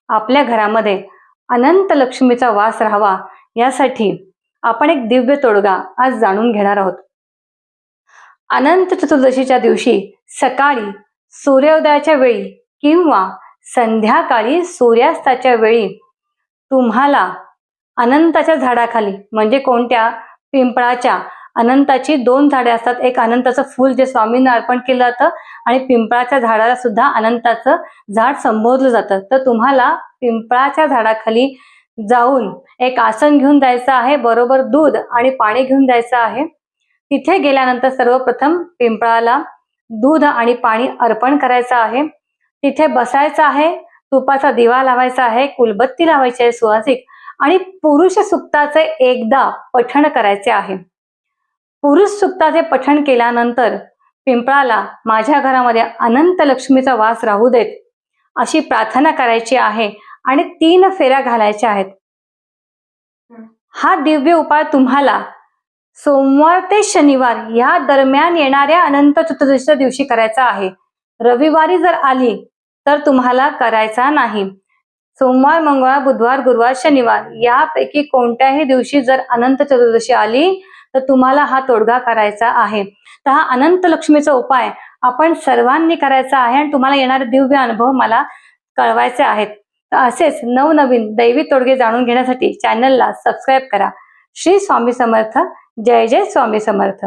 आपल्या घरामध्ये अनंत लक्ष्मीचा वास राहावा यासाठी आपण एक दिव्य तोडगा आज जाणून घेणार आहोत। अनंत चतुर्दशीच्या दिवशी सकाळी सूर्योदयाच्या वेळी किंवा संध्याकाळी सूर्यास्ताच्या वेळी तुम्हाला अनंताच्या झाडाखाली, म्हणजे कोणत्या, पिंपळाच्या, अनंताची 2 झाडे असतात, एक अनंताचं फूल जे स्वामींना अर्पण केलं जातं आणि पिंपळाच्या झाडाला सुद्धा अनंताचं झाड संबोधलं जातं। तर तुम्हाला पिंपळाच्या झाडाखाली जाऊन एक आसन घेऊन जायचं आहे, बरोबर दूध आणि पाणी घेऊन जायचं आहे। तिथे गेल्यानंतर सर्वप्रथम पिंपळाला दूध आणि पाणी अर्पण करायचं आहे, तिथे बसायचं आहे, तुपाचा दिवा लावायचा आहे, कुलबत्ती लावायची आहे सुवासिक, आणि पुरुष सुक्ताचे एकदा पठण करायचे आहे। पुरुष सुक्ताचे पठण केल्यानंतर पिंपळाला माझ्या घरामध्ये अनंत लक्ष्मीचा वास राहू देत अशी प्रार्थना करायची आहे आणि 3 फेऱ्या घालायच्या आहेत। हा दिव्य उपाय तुम्हाला सोमवार ते शनिवार या दरम्यान येणाऱ्या अनंत चतुर्दशीच्या दिवशी करायचा आहे। रविवारी जर आली तर तुम्हाला करायचा नाही। सोमवार, मंगळवार, बुधवार, गुरुवार, शनिवार यापैकी कोणत्याही दिवशी जर अनंत चतुर्दशी आली तर तुम्हाला हा तोडगा करायचा आहे। तर हा अनंत लक्ष्मीचा उपाय आपण सर्वांनी करायचा आहे आणि तुम्हाला येणारे दिव्य अनुभव मला कळवायचे आहेत। तर असेच नवनवीन दैवी तोडगे जाणून घेण्यासाठी चॅनलला सबस्क्राईब करा। श्री स्वामी समर्थ। जय जय स्वामी समर्थ।